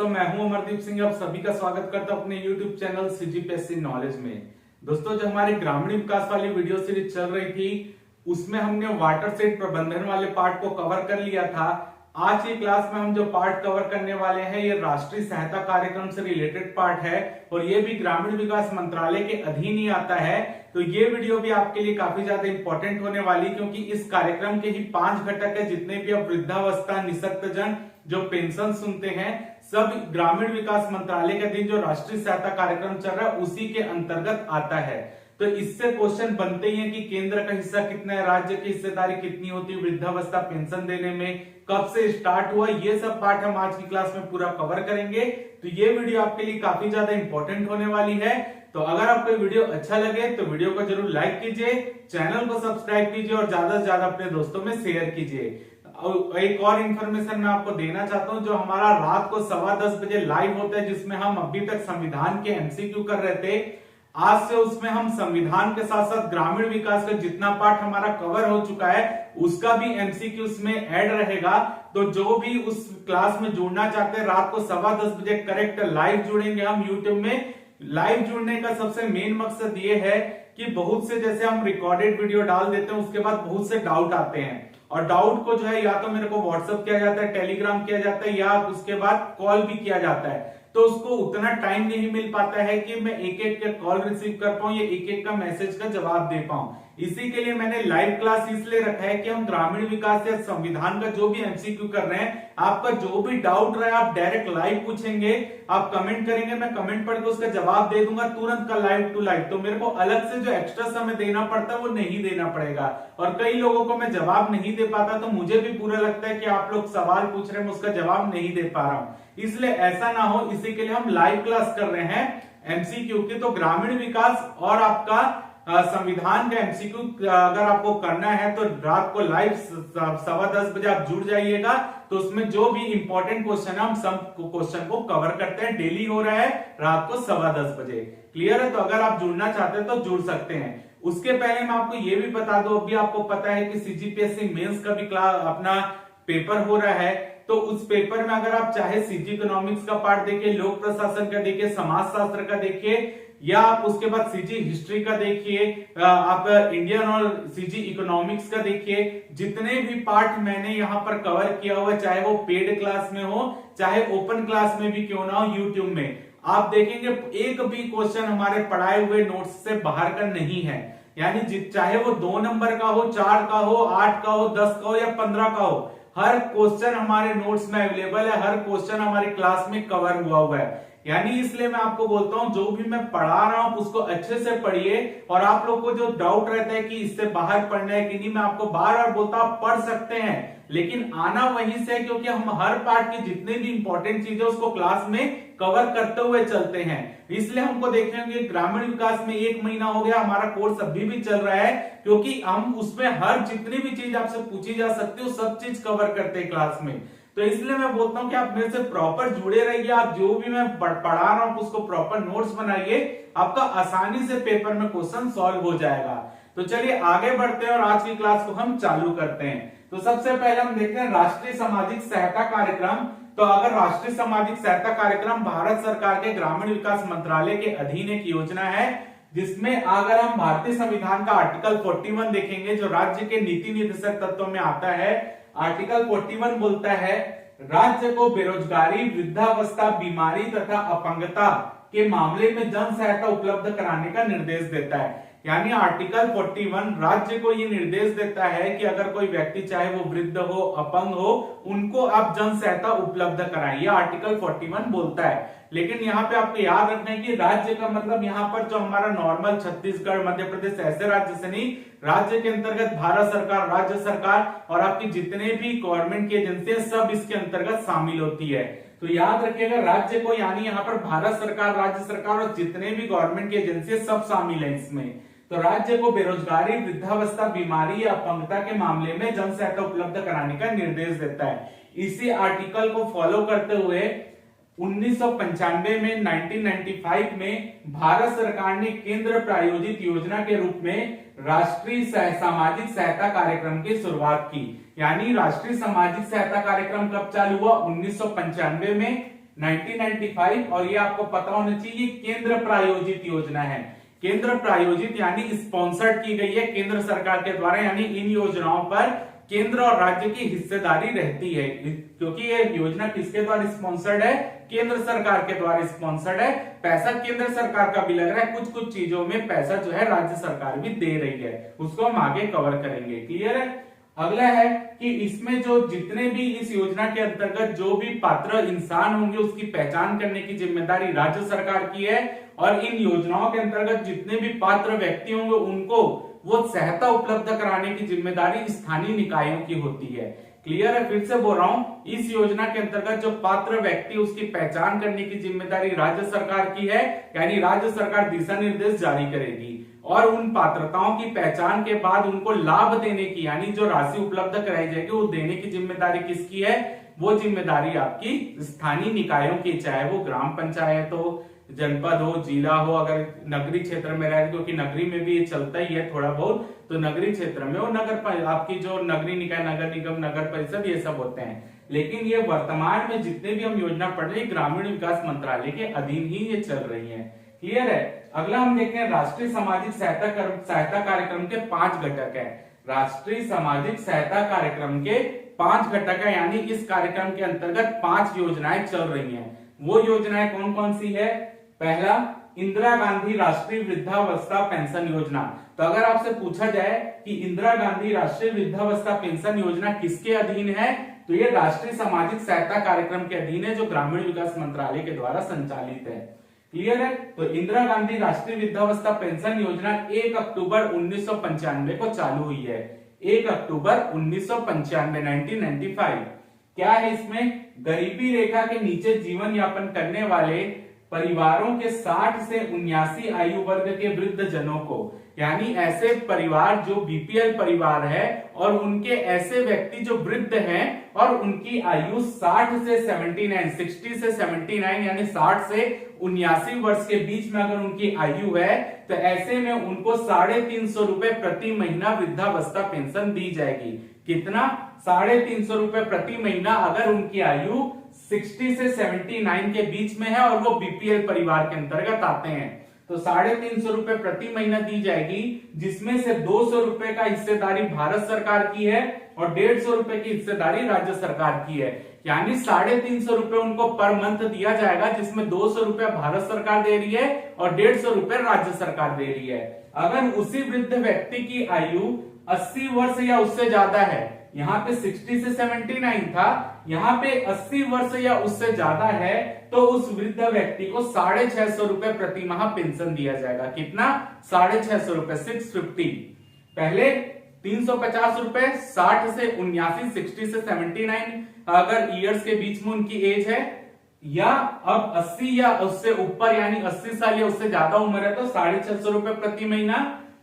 मैं हूं अमरदीप सिंह। आप सभी का स्वागत करता हूं अपने YouTube चैनल सीजीपीएससी नॉलेज में। दोस्तों, जो हमारी ग्रामीण विकास वाली वीडियो सीरीज चल रही थी उसमें हमने वाटर सेट प्रबंधन वाले पार्ट को कवर कर लिया था। आज की क्लास में हम जो पार्ट कवर करने वाले हैं ये राष्ट्रीय सहायता कार्यक्रम से रिलेटेड पार्ट है और ये भी ग्रामीण विकास मंत्रालय के अधीन ही आता है। तो ये वीडियो भी आपके लिए काफी ज्यादा इंपॉर्टेंट होने वाली, क्योंकि इस कार्यक्रम के ही 5 घटक है। जितने भी अब वृद्धावस्था निःशक्तजन जो पेंशन सुनते हैं सब ग्रामीण विकास मंत्रालय के अधीन जो राष्ट्रीय सहायता कार्यक्रम चल रहा है उसी के अंतर्गत आता है। तो इससे क्वेश्चन बनते ही हैं कि केंद्र का हिस्सा कितना है, राज्य की हिस्सेदारी कितनी होती है वृद्धावस्था पेंशन देने में, कब से स्टार्ट हुआ, ये सब पार्ट हम आज की क्लास में पूरा कवर करेंगे। तो ये वीडियो आपके लिए काफी ज्यादा इंपॉर्टेंट होने वाली है। तो अगर आपको वीडियो अच्छा लगे तो वीडियो को जरूर लाइक कीजिए, चैनल को सब्सक्राइब कीजिए और ज्यादा से ज्यादा अपने दोस्तों में शेयर कीजिए। एक और इन्फॉर्मेशन मैं आपको देना चाहता हूं, जो हमारा रात को 10:15 बजे लाइव होता है जिसमें हम अभी तक संविधान के एमसीक्यू कर रहे थे, आज से उसमें हम संविधान के साथ साथ ग्रामीण विकास का जितना पार्ट हमारा कवर हो चुका है उसका भी एमसीक्यू उसमें ऐड रहेगा। तो जो भी उस क्लास में जुड़ना चाहते हैं रात को 10:15 बजे करेक्ट लाइव जुड़ेंगे हम यूट्यूब में। लाइव जुड़ने का सबसे मेन मकसद ये है कि बहुत से जैसे हम रिकॉर्डेड वीडियो डाल देते हैं उसके बाद बहुत से डाउट आते हैं और डाउट को जो है या तो मेरे को व्हाट्सएप किया जाता है, टेलीग्राम किया जाता है या उसके बाद कॉल भी किया जाता है। तो उसको उतना टाइम नहीं मिल पाता है कि मैं एक एक का कॉल रिसीव कर पाऊं या एक एक का मैसेज का जवाब दे पाऊं। इसी के लिए मैंने लाइव क्लास इसलिए रखा है कि हम ग्रामीण विकास या संविधान का जो भी एमसीक्यू कर रहे हैं, आपका जो भी डाउट रहे आप डायरेक्ट लाइव पूछेंगे, आप कमेंट करेंगे, मैं कमेंट पढ़ के उसका जवाब दे दूंगा तुरंत का लाइव टू लाइव। तो मेरे को अलग से जो एक्स्ट्रा समय देना पड़ता है वो नहीं देना पड़ेगा। और कई लोगों को मैं जवाब नहीं दे पाता तो मुझे भी बुरा लगता है कि आप लोग सवाल पूछ रहे हैं मैं उसका जवाब नहीं दे पा रहा हूं, इसलिए ऐसा ना हो इसी के लिए हम लाइव क्लास कर रहे हैं एमसीक्यू की। तो ग्रामीण विकास और आपका संविधान का एमसीक्यू अगर आपको करना है तो रात को लाइव 10:15 बजे आप जुड़ जाइएगा। तो उसमें जो भी इंपॉर्टेंट क्वेश्चन है हम सब क्वेश्चन को कवर करते हैं। डेली हो रहा है रात को 10:15 बजे। क्लियर है? तो अगर आप जुड़ना चाहते हैं तो जुड़ सकते हैं। उसके पहले मैं आपको ये भी बता दूं, अभी आपको पता है कि सीजीपीएससी मेंस का भी क्लास अपना पेपर हो रहा है। तो उस पेपर में अगर आप चाहे सीजी इकोनॉमिक्स का पार्ट देखिए, लोक प्रशासन का देखिए, समाज शास्त्र का देखिए या आप उसके बाद सीजी हिस्ट्री का देखिए, आप इंडियन और सीजी इकोनॉमिक्स का देखिए, जितने भी पार्ट मैंने यहाँ पर कवर किया हुआ चाहे वो पेड क्लास में हो चाहे ओपन क्लास में भी क्यों ना हो यूट्यूब में, आप देखेंगे एक भी क्वेश्चन हमारे पढ़ाए हुए नोट्स से बाहर का नहीं है। यानी चाहे वो 2 नंबर का हो, 4 का हो, 8 का हो, 10 का हो या 15 का हो, हर क्वेश्चन हमारे नोट्स में अवेलेबल है, हर क्वेश्चन हमारी क्लास में कवर हुआ है। यानी इसलिए मैं आपको बोलता हूं जो भी मैं पढ़ा रहा हूं उसको अच्छे से पढ़िए। और आप लोग को जो डाउट रहता है कि इससे बाहर पढ़ना है कि नहीं, मैं आपको बार बार बोलता हूं आप पढ़ सकते हैं लेकिन आना वहीं से, क्योंकि हम हर पार्ट की जितनी भी इंपॉर्टेंट चीजें उसको क्लास में कवर करते हुए चलते हैं। इसलिए हमको देखेंगे ग्रामीण विकास में 1 महीना हो गया, हमारा कोर्स अभी भी चल रहा है, क्योंकि हम उसमें हर जितनी भी चीज आपसे पूछी जा सकती है सब चीज कवर करते हैं क्लास में। तो इसलिए मैं बोलता हूं कि आप मेरे से प्रॉपर जुड़े रहिए, आप जो भी मैं पढ़ा रहा हूं उसको प्रॉपर नोट्स बनाइए, आपका आसानी से पेपर में क्वेश्चन सॉल्व हो जाएगा। तो चलिए आगे बढ़ते हैं और आज की क्लास को हम चालू करते हैं। तो सबसे पहले हम देखते हैं राष्ट्रीय सामाजिक सहायता कार्यक्रम। तो अगर राष्ट्रीय सामाजिक सहायता कार्यक्रम भारत सरकार के ग्रामीण विकास मंत्रालय के अधीन एक योजना है, जिसमें अगर हम भारतीय संविधान का आर्टिकल 41 देखेंगे जो राज्य के नीति निर्देशक तत्वों में आता है, आर्टिकल 41 बोलता है राज्य को बेरोजगारी, वृद्धावस्था, बीमारी तथा अपंगता के मामले में जन सहायता उपलब्ध कराने का निर्देश देता है। यानी आर्टिकल 41 राज्य को ये निर्देश देता है कि अगर कोई व्यक्ति चाहे वो वृद्ध हो, अपंग हो, उनको आप जन सहायता उपलब्ध कराएं, ये आर्टिकल 41 बोलता है। लेकिन यहाँ पे आपको याद रखना है कि राज्य का मतलब यहाँ पर जो हमारा नॉर्मल छत्तीसगढ़, मध्य प्रदेश ऐसे राज्य से नहीं, राज्य के अंतर्गत भारत सरकार, राज्य सरकार और आपकी जितने भी गवर्नमेंट की एजेंसी सब इसके अंतर्गत शामिल होती है। तो याद रखिएगा राज्य को, यानी यहाँ पर भारत सरकार, राज्य सरकार और जितने भी गवर्नमेंट की एजेंसी सब शामिल है इसमें। तो राज्य को बेरोजगारी, वृद्धावस्था, बीमारी या अपंगता के मामले में जन सहायता उपलब्ध कराने का निर्देश देता है। इसी आर्टिकल को फॉलो करते हुए 1995 में 1995 में भारत सरकार ने केंद्र प्रायोजित योजना के रूप में राष्ट्रीय सामाजिक सहायता कार्यक्रम की शुरुआत की। यानी राष्ट्रीय सामाजिक सहायता कार्यक्रम कब चालू हुआ? 1995 में 1995 और ये आपको पता होना चाहिए केंद्र प्रायोजित योजना है। केंद्र प्रायोजित यानी स्पॉन्सर्ड की गई है केंद्र सरकार के द्वारा, यानी इन योजनाओं पर केंद्र और राज्य की हिस्सेदारी रहती है, क्योंकि ये योजना किसके द्वारा स्पॉन्सर्ड है? केंद्र सरकार के द्वारा स्पॉन्सर्ड है। पैसा केंद्र सरकार का भी लग रहा है, कुछ कुछ चीजों में पैसा जो है राज्य सरकार भी दे रही है, उसको हम आगे कवर करेंगे। क्लियर है? अगला है कि इसमें जो जितने भी इस योजना के अंतर्गत जो भी पात्र इंसान होंगे उसकी पहचान करने की जिम्मेदारी राज्य सरकार की है, और इन योजनाओं के अंतर्गत जितने भी पात्र व्यक्ति होंगे उनको वो सहायता उपलब्ध कराने की जिम्मेदारी स्थानीय निकायों की होती है। क्लियर है? फिर से बोल रहा हूं, इस योजना के अंतर्गत जो पात्र व्यक्ति उसकी पहचान करने की जिम्मेदारी राज्य सरकार की है, यानी राज्य सरकार दिशा निर्देश जारी करेगी, और उन पात्रताओं की पहचान के बाद उनको लाभ देने की, यानी जो राशि उपलब्ध कराई जाएगी वो देने की जिम्मेदारी किसकी है? वो जिम्मेदारी आपकी स्थानीय निकायों की, चाहे वो ग्राम पंचायत हो, जनपद हो, जिला हो, अगर नगरीय क्षेत्र में रहे, क्योंकि नगरी में भी ये चलता ही है थोड़ा बहुत, तो नगरीय क्षेत्र में और आपकी जो नगरीय निकाय, नगर निगम, नगर परिषद, ये सब होते हैं। लेकिन ये वर्तमान में जितने भी हम योजना पढ़ रहे हैं ग्रामीण विकास मंत्रालय के अधीन ही ये चल रही है। क्लियर है? अगला हम देखते हैं राष्ट्रीय सामाजिक सहायता कार्यक्रम के 5 घटक है। राष्ट्रीय सामाजिक सहायता कार्यक्रम के 5 घटक है, यानी इस कार्यक्रम के अंतर्गत 5 योजनाएं चल रही हैं। वो योजनाएं कौन कौन सी है? पहला, इंदिरा गांधी राष्ट्रीय वृद्धावस्था पेंशन योजना। तो अगर आपसे पूछा जाए कि इंदिरा गांधी राष्ट्रीय वृद्धावस्था पेंशन योजना किसके अधीन है, तो ये राष्ट्रीय सामाजिक सहायता कार्यक्रम के अधीन है, जो ग्रामीण विकास मंत्रालय के द्वारा संचालित है। क्लियर है? तो इंदिरा गांधी राष्ट्रीय वृद्धावस्था पेंशन योजना 1 अक्टूबर 1995 को चालू हुई है। 1 अक्टूबर 1995, 1995। क्या है इसमें? गरीबी रेखा के नीचे जीवन यापन करने वाले परिवारों के 60 से 79 आयु वर्ग के वृद्ध जनों को, यानी ऐसे परिवार जो बीपीएल परिवार है और उनके ऐसे व्यक्ति जो वृद्ध हैं और उनकी आयु 60 से 79 यानी 60 से 79 वर्ष के बीच में अगर उनकी आयु है, तो ऐसे में उनको 350 रुपए प्रति महीना वृद्धावस्था पेंशन दी जाएगी। कितना? 350 रुपए प्रति महीना, अगर उनकी आयु 60 से 79 के बीच में है और वो बीपीएल परिवार के अंतर्गत आते हैं, तो 350 रुपए प्रति महीना दी जाएगी, जिसमें से 200 रुपए का हिस्सेदारी भारत सरकार की है और 150 रुपए की हिस्सेदारी राज्य सरकार की है। यानी 350 रुपए उनको पर मंथ दिया जाएगा, जिसमें 200 रुपए भारत सरकार दे रही है और 150 रुपए राज्य सरकार दे रही है। अगर उसी वृद्ध व्यक्ति की आयु 80 वर्ष या उससे ज्यादा है, यहाँ पे 60 से 79 था, यहाँ पे 80 वर्ष या उससे ज्यादा है, तो उस वृद्ध व्यक्ति को 650 रुपए प्रति माह पेंशन दिया जाएगा। कितना? 650 रुपए, 650। पहले 350 रुपए 60 से 79, 60 से 79 अगर ईयर्स के बीच में उनकी एज है, या अब 80 या उससे ऊपर यानी 80 साल या उससे ज्यादा उम्र है, तो 650 रुपए प्रति महीना,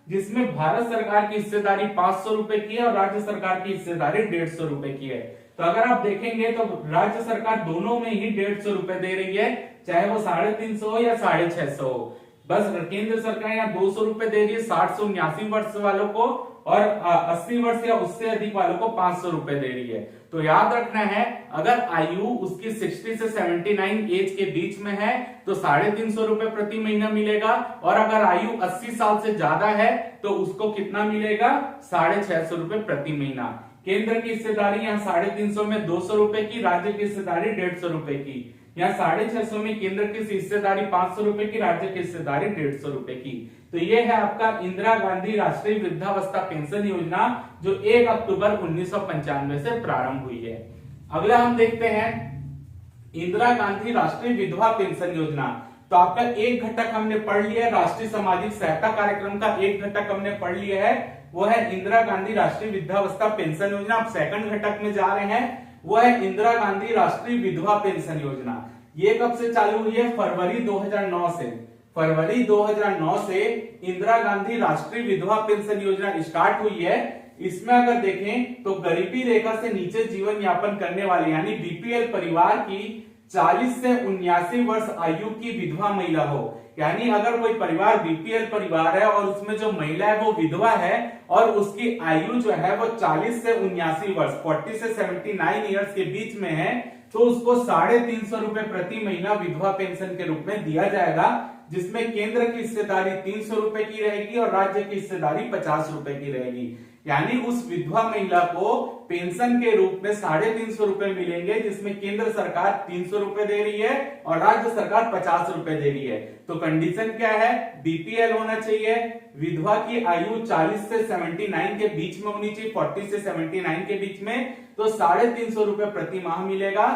जिसमें भारत सरकार की हिस्सेदारी 500 रुपए की है और राज्य सरकार की हिस्सेदारी 150 रुपए की है। तो अगर आप देखेंगे तो राज्य सरकार दोनों में ही 150 रुपए दे रही है, चाहे वो 350 हो या 650 हो। बस केंद्र सरकार यहाँ 200 रुपए दे रही है 60 से 79 वर्ष वालों को, और 80 वर्ष या उससे अधिक वालों को 500 रुपए दे रही है। तो याद रखना है, अगर आयु उसकी 60 से 79 एज के बीच में है तो 350 रुपए प्रति महीना मिलेगा, और अगर आयु 80 साल से ज्यादा है तो उसको कितना मिलेगा? 650 रुपए प्रति महीना। केंद्र की हिस्सेदारी यहाँ 350 में 200 रुपए की, राज्य की हिस्सेदारी 150 रुपए की। यहाँ 650 में केंद्र की हिस्सेदारी 500 रुपए की, राज्य की हिस्सेदारी 150 रुपए की। तो ये है आपका इंदिरा गांधी राष्ट्रीय वृद्धावस्था पेंशन योजना, जो 1 अक्टूबर 1995 से प्रारंभ हुई है। अगला हम देखते हैं इंदिरा गांधी राष्ट्रीय विधवा पेंशन योजना। तो आपका एक घटक हमने पढ़ लिया है, राष्ट्रीय सामाजिक सहायता कार्यक्रम का एक घटक हमने पढ़ लिया है, वो है इंदिरा गांधी राष्ट्रीय वृद्धावस्था पेंशन योजना। आप सेकंड घटक में जा रहे हैं, वो है इंदिरा गांधी राष्ट्रीय विधवा पेंशन योजना। ये कब से चालू हुई है? फरवरी 2009 से। फरवरी 2009 से इंदिरा गांधी राष्ट्रीय विधवा पेंशन योजना स्टार्ट हुई है। इसमें अगर देखें तो गरीबी रेखा से नीचे जीवन यापन करने वाले यानी बीपीएल परिवार की 40 से 79 वर्ष आयु की विधवा महिला हो, यानी अगर कोई परिवार बीपीएल परिवार है और उसमें जो महिला है वो विधवा है और उसकी आयु जो है वो 40 से 79 वर्ष 40 से 79 ईयर्स के बीच में है, तो उसको 350 रुपए प्रति महीना विधवा पेंशन के रूप में दिया जाएगा, जिसमें केंद्र की हिस्सेदारी 300 रुपए की रहेगी और राज्य की हिस्सेदारी 50 रुपए की रहेगी। यानी उस विधवा महिला को पेंशन के रूप में 350 रुपए मिलेंगे, जिसमें केंद्र सरकार 300 रुपए दे रही है और राज्य सरकार 50 रुपए दे रही है। तो कंडीशन क्या है, बीपीएल होना चाहिए, विधवा की आयु 40 से 79 के बीच में होनी चाहिए, 40 से 79 के बीच में, तो 350 रुपए प्रति माह मिलेगा,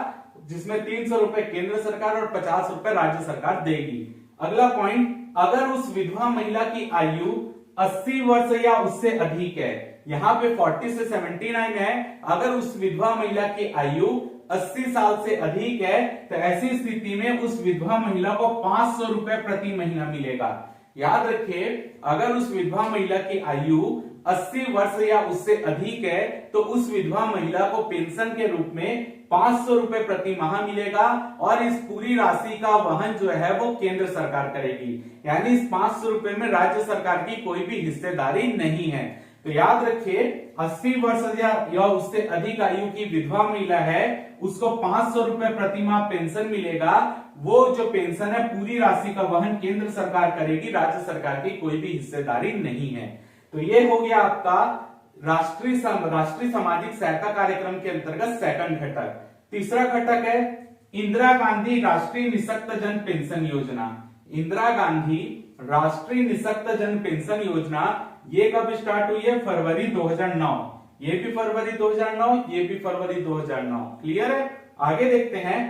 जिसमें 300 रुपए केंद्र सरकार और 50 रुपए राज्य सरकार देगी। अगला पॉइंट, अगर उस विधवा महिला की आयु 80 वर्ष या उससे अधिक है, यहाँ पे 40 से 79 है, अगर उस विधवा महिला की आयु 80 साल से अधिक है तो ऐसी स्थिति में उस विधवा महिला को 500 रुपए प्रति महीना मिलेगा। याद रखिए, अगर उस विधवा महिला की आयु 80 वर्ष या उससे अधिक है तो उस विधवा महिला को पेंशन के रूप में 500 रुपए प्रति माह मिलेगा और इस पूरी राशि का वहन जो है वो केंद्र सरकार करेगी। यानी इस 500 रुपए में राज्य सरकार की कोई भी हिस्सेदारी नहीं है। तो याद रखिए, 80 वर्ष या उससे अधिक आयु की विधवा महिला है, उसको 500 रुपए प्रति माह पेंशन मिलेगा। वो जो पेंशन है पूरी राशि का वहन केंद्र सरकार करेगी, राज्य सरकार की कोई भी हिस्सेदारी नहीं है। तो ये हो गया आपका राष्ट्रीय सामाजिक सहायता कार्यक्रम के अंतर्गत सेकंड घटक। तीसरा घटक है इंदिरा गांधी राष्ट्रीय निःशक्तजन पेंशन योजना। इंदिरा गांधी राष्ट्रीय निःशक्तजन पेंशन योजना ये कब स्टार्ट हुई है, फरवरी 2009। ये भी फरवरी 2009, ये भी फरवरी 2009। क्लियर है। आगे देखते हैं,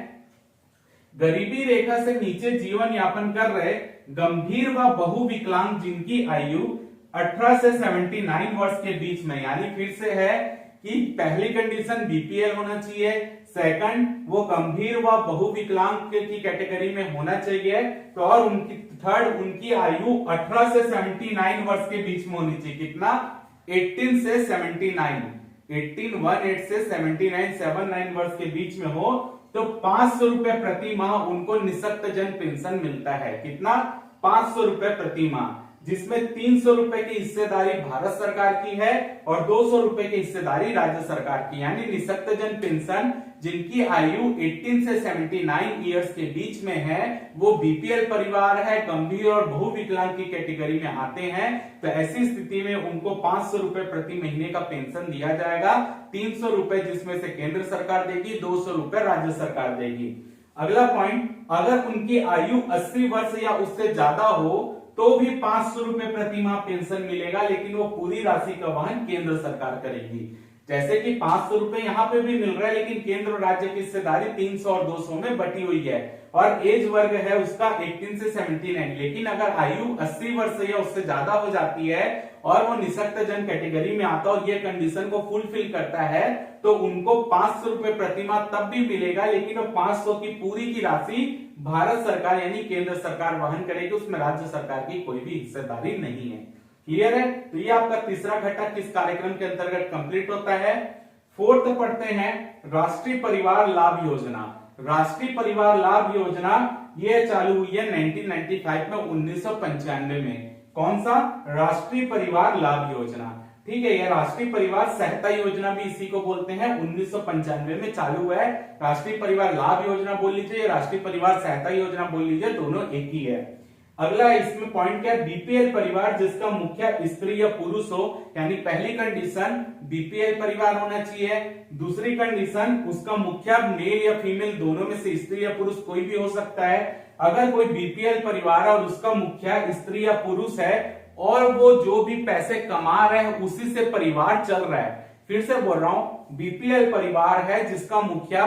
गरीबी रेखा से नीचे जीवन यापन कर रहे गंभीर व बहुविकलांग जिनकी आयु 18 से 79 वर्ष के बीच में, यानी फिर से है कि पहली कंडीशन बीपीएल होना चाहिए, सेकंड वो गंभीर व बहुविकलांग की कैटेगरी में होना चाहिए, तो और उनकी थर्ड उनकी आयु 18 से 79 वर्ष के बीच में होनी चाहिए। कितना, 18 से 79, 18 से 79 वर्ष के बीच में हो तो 500 रुपए प्रति माह उनको निःशक्तजन पेंशन मिलता है। कितना, 500 रुपए प्रति माह, जिसमें 300 रुपए की हिस्सेदारी भारत सरकार की है और 200 रुपए की हिस्सेदारी राज्य सरकार की। यानी निःशक्तजन पेंशन जिनकी आयु 18 से 79 इयर्स के बीच में है, वो बीपीएल परिवार है, गंभीर और बहुविकलांग की कैटेगरी में आते हैं, तो ऐसी स्थिति में उनको 500 रुपए प्रति महीने का पेंशन दिया जाएगा। 300 रुपए जिसमें से केंद्र सरकार देगी, 200 रुपए राज्य सरकार देगी। अगला पॉइंट, अगर उनकी आयु 80 वर्ष या उससे ज्यादा हो तो भी 500 रुपए प्रति माह पेंशन मिलेगा, लेकिन वो पूरी राशि का वहन केंद्र सरकार करेगी। जैसे कि 500 रुपए यहाँ पे भी मिल रहा है, लेकिन केंद्र और राज्य की हिस्सेदारी 300 और 200 में बटी हुई है और एज वर्ग है उसका 18 से 79। लेकिन अगर आयु 80 वर्ष या उससे ज्यादा हो जाती है और वो निःशक्तजन कैटेगरी में आता है और ये कंडीशन को फुलफिल करता है, तो उनको 500 रुपए प्रति माह तब भी मिलेगा, लेकिन वो 500 की पूरी की राशि भारत सरकार यानी केंद्र सरकार वहन करेगी, उसमें राज्य सरकार की कोई भी हिस्सेदारी नहीं है। क्लियर है। तो ये आपका तीसरा घटक किस कार्यक्रम के अंतर्गत कंप्लीट होता है। फोर्थ पढ़ते हैं, राष्ट्रीय परिवार लाभ योजना। राष्ट्रीय परिवार लाभ योजना ये चालू हुई है 1995 में, 1995 में। कौन सा, राष्ट्रीय परिवार लाभ योजना। ठीक है, यह राष्ट्रीय परिवार सहायता योजना भी इसी को बोलते हैं, 1995 में चालू हुआ है। राष्ट्रीय परिवार लाभ योजना बोल लीजिए, राष्ट्रीय परिवार सहायता योजना बोल लीजिए, दोनों एक ही है। अगला इसमें पॉइंट क्या है, बीपीएल परिवार जिसका मुखिया स्त्री या पुरुष हो, यानी पहली कंडीशन बीपीएल परिवार होना चाहिए, दूसरी कंडीशन उसका मुखिया मेल या फीमेल दोनों में से स्त्री या पुरुष कोई भी हो सकता है। अगर कोई बीपीएल परिवार और उसका मुखिया स्त्री या पुरुष है और वो जो भी पैसे कमा रहे हैं उसी से परिवार चल रहा है, फिर से बोल रहा हूं, बीपीएल परिवार है जिसका मुखिया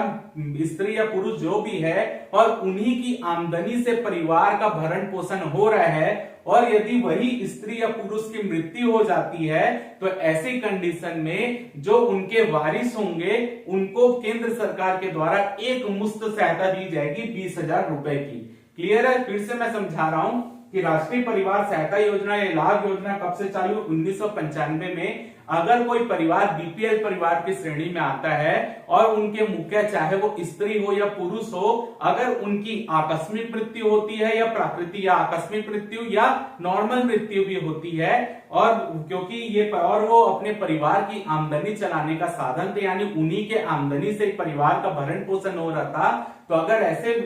स्त्री या पुरुष जो भी है और उन्हीं की आमदनी से परिवार का भरण पोषण हो रहा है, और यदि वही स्त्री या पुरुष की मृत्यु हो जाती है तो ऐसी कंडीशन में जो उनके वारिस होंगे उनको केंद्र सरकार के द्वारा एक मुश्त सहायता दी जाएगी 20,000 रुपए की। क्लियर है। फिर से मैं समझा रहा हूं, कि राष्ट्रीय परिवार सहायता योजना या लाभ योजना कब से चालू? 1995 में। अगर कोई परिवार बीपीएल परिवार की श्रेणी में आता है और उनके मुखिया चाहे वो स्त्री हो या पुरुष हो, अगर उनकी आकस्मिक मृत्यु होती है या प्राकृतिक या आकस्मिक मृत्यु या नॉर्मल मृत्यु भी होती है, और क्योंकि ये और वो अपने परिवार की आमदनी चलाने का साधन थे, यानी उन्हीं के आमदनी से परिवार का भरण पोषण हो रहा था, तो अगर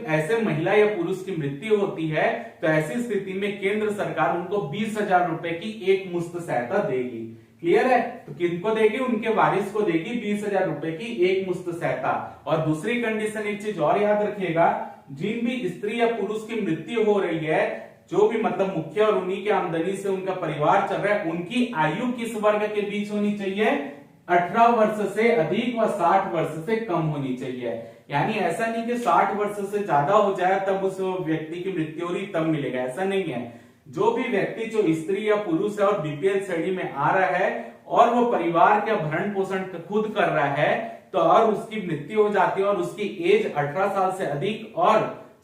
ऐसे महिला या पुरुष की मृत्यु होती है तो ऐसी स्थिति में केंद्र सरकार उनको 20,000 रुपए की एक मुश्त सहायता देगी। क्लियर है? तो किनको देगी? उनके वारिस को देगी 20,000 रुपए की एक मुश्त सहायता। और दूसरी कंडीशन, एक चीज और याद रखिएगा, जिन भी स्त्री या पुरुष की मृत्यु हो रही है, जो भी मतलब मुखिया और उन्हीं की आमदनी से उनका परिवार चल रहा है, उनकी आयु किस वर्ग के बीच होनी चाहिए? 18 वर्ष से अधिक व 60 वर्ष से कम होनी चाहिए। यानी ऐसा नहीं कि 60 वर्ष से ज्यादा हो जाए तब उस व्यक्ति की मृत्यु हो रही तब मिलेगा, ऐसा नहीं है। जो भी व्यक्ति जो स्त्री या पुरुष है और बीपीएल श्रेणी में आ रहा है और वो परिवार का भरण पोषण खुद कर रहा है, तो और उसकी मृत्यु हो जाती है और उसकी एज 18 साल से अधिक और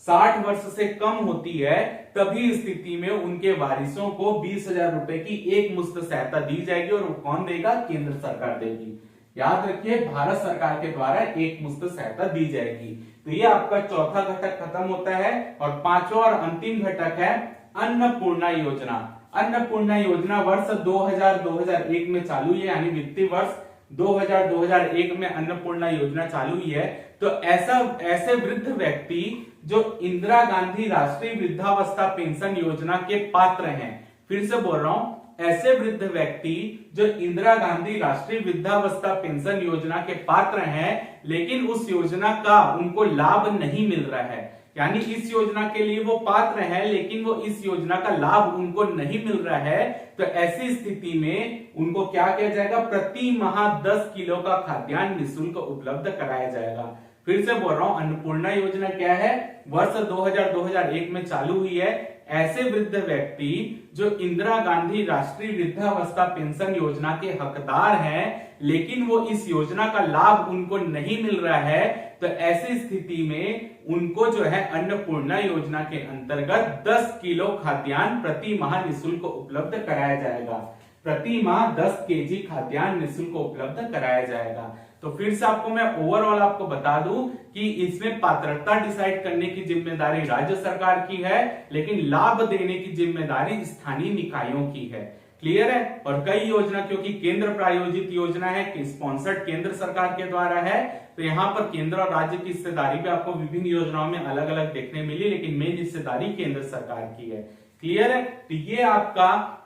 60 वर्ष से कम होती है, तभी स्थिति में उनके वारिसों को 20,000 रुपए की एक मुश्त सहायता दी जाएगी। और वो कौन देगा? केंद्र सरकार देगी। याद रखिए, भारत सरकार के द्वारा एक मुश्त सहायता दी जाएगी। तो ये आपका चौथा घटक खत्म होता है। और पांचवा और अंतिम घटक है अन्नपूर्णा योजना। अन्नपूर्णा योजना वर्ष 2000-2001 में चालू हुई है, यानी वित्तीय वर्ष 2000-2001 में अन्नपूर्णा योजना चालू हुई है। तो ऐसे वृद्ध व्यक्ति जो इंदिरा गांधी राष्ट्रीय वृद्धावस्था पेंशन योजना के पात्र हैं, फिर से बोल रहा हूं, ऐसे वृद्ध व्यक्ति जो इंदिरा गांधी राष्ट्रीय वृद्धावस्था पेंशन योजना के पात्र हैं, लेकिन उस योजना का उनको लाभ नहीं मिल रहा है, यानी इस योजना के लिए वो पात्र हैं लेकिन वो इस योजना का लाभ उनको नहीं मिल रहा है, तो ऐसी स्थिति में उनको क्या किया जाएगा? प्रति माह 10 किलो का खाद्यान्न निःशुल्क उपलब्ध कराया जाएगा। फिर से बोल रहा हूं, अन्नपूर्णा योजना क्या है? वर्ष 2000-2001 में चालू हुई है। ऐसे वृद्ध व्यक्ति जो इंदिरा गांधी राष्ट्रीय वृद्धावस्था पेंशन योजना के हकदार हैं, लेकिन वो इस योजना का लाभ उनको नहीं मिल रहा है, तो ऐसी स्थिति में उनको जो है अन्नपूर्णा योजना के अंतर्गत 10 किलो खाद्यान्न प्रति माह निःशुल्क उपलब्ध कराया जाएगा। प्रति माह 10 केजी खाद्यान्न निःशुल्क उपलब्ध कराया जाएगा। तो फिर से आपको मैं ओवरऑल आपको बता दूं कि इसमें पात्रता डिसाइड करने की जिम्मेदारी राज्य सरकार की है, लेकिन लाभ देने की जिम्मेदारी स्थानीय निकायों की है। क्लियर है? और कई योजना, क्योंकि केंद्र प्रायोजित योजना है कि स्पॉन्सर्ड केंद्र सरकार के द्वारा है, तो यहाँ पर केंद्र और राज्य की हिस्सेदारी भी आपको विभिन्न योजनाओं में अलग अलग देखने मिली, लेकिन मेन हिस्सेदारी केंद्र सरकार की है। क्लियर है? तो ये आपका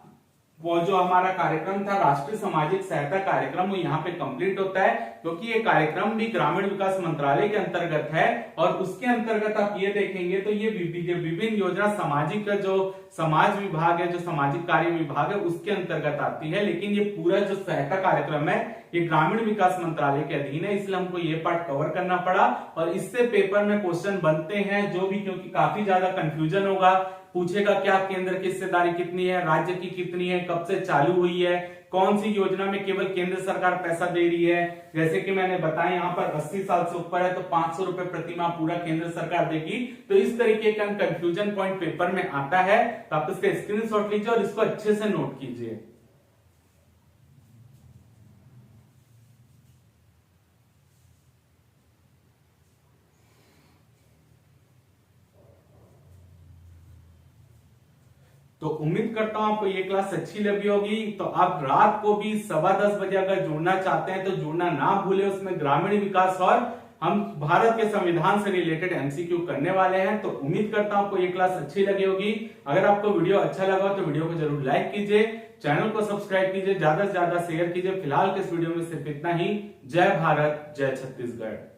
वो जो हमारा कार्यक्रम था राष्ट्रीय सामाजिक सहायता कार्यक्रम, वो यहाँ पे कंप्लीट होता है, क्योंकि ये कार्यक्रम भी ग्रामीण विकास मंत्रालय के अंतर्गत है। और उसके अंतर्गत आप ये देखेंगे तो ये विभिन्न योजना सामाजिक जो समाज विभाग है, जो सामाजिक कार्य विभाग है, उसके अंतर्गत आती है। लेकिन ये पूरा जो सहायता कार्यक्रम है ये ग्रामीण विकास मंत्रालय के अधीन है, इसलिए हमको ये पार्ट कवर करना पड़ा। और इससे पेपर में क्वेश्चन बनते हैं जो भी, क्योंकि काफी ज्यादा कंफ्यूजन होगा, पूछेगा क्या केंद्र की हिस्सेदारी कितनी है, राज्य की कितनी है, कब से चालू हुई है, कौन सी योजना में केवल केंद्र सरकार पैसा दे रही है। जैसे कि मैंने बताया यहाँ पर 80 साल से ऊपर है तो 500 रुपए प्रति माह पूरा केंद्र सरकार देगी। तो इस तरीके का कंफ्यूजन पॉइंट पेपर में आता है, तो आप इसका स्क्रीनशॉट लीजिए और इसको अच्छे से नोट कीजिए। तो उम्मीद करता हूं आपको ये क्लास अच्छी लगी होगी। तो आप रात को भी 10:15 बजे अगर जुड़ना चाहते हैं तो जुड़ना ना भूले। उसमें ग्रामीण विकास और हम भारत के संविधान से रिलेटेड एमसीक्यू करने वाले हैं। तो उम्मीद करता हूं आपको ये क्लास अच्छी लगी होगी। अगर आपको वीडियो अच्छा लगा तो वीडियो को जरूर लाइक कीजिए, चैनल को सब्सक्राइब कीजिए, ज्यादा से ज्यादा शेयर कीजिए। फिलहाल के इस वीडियो में सिर्फ इतना ही। जय भारत, जय छत्तीसगढ़।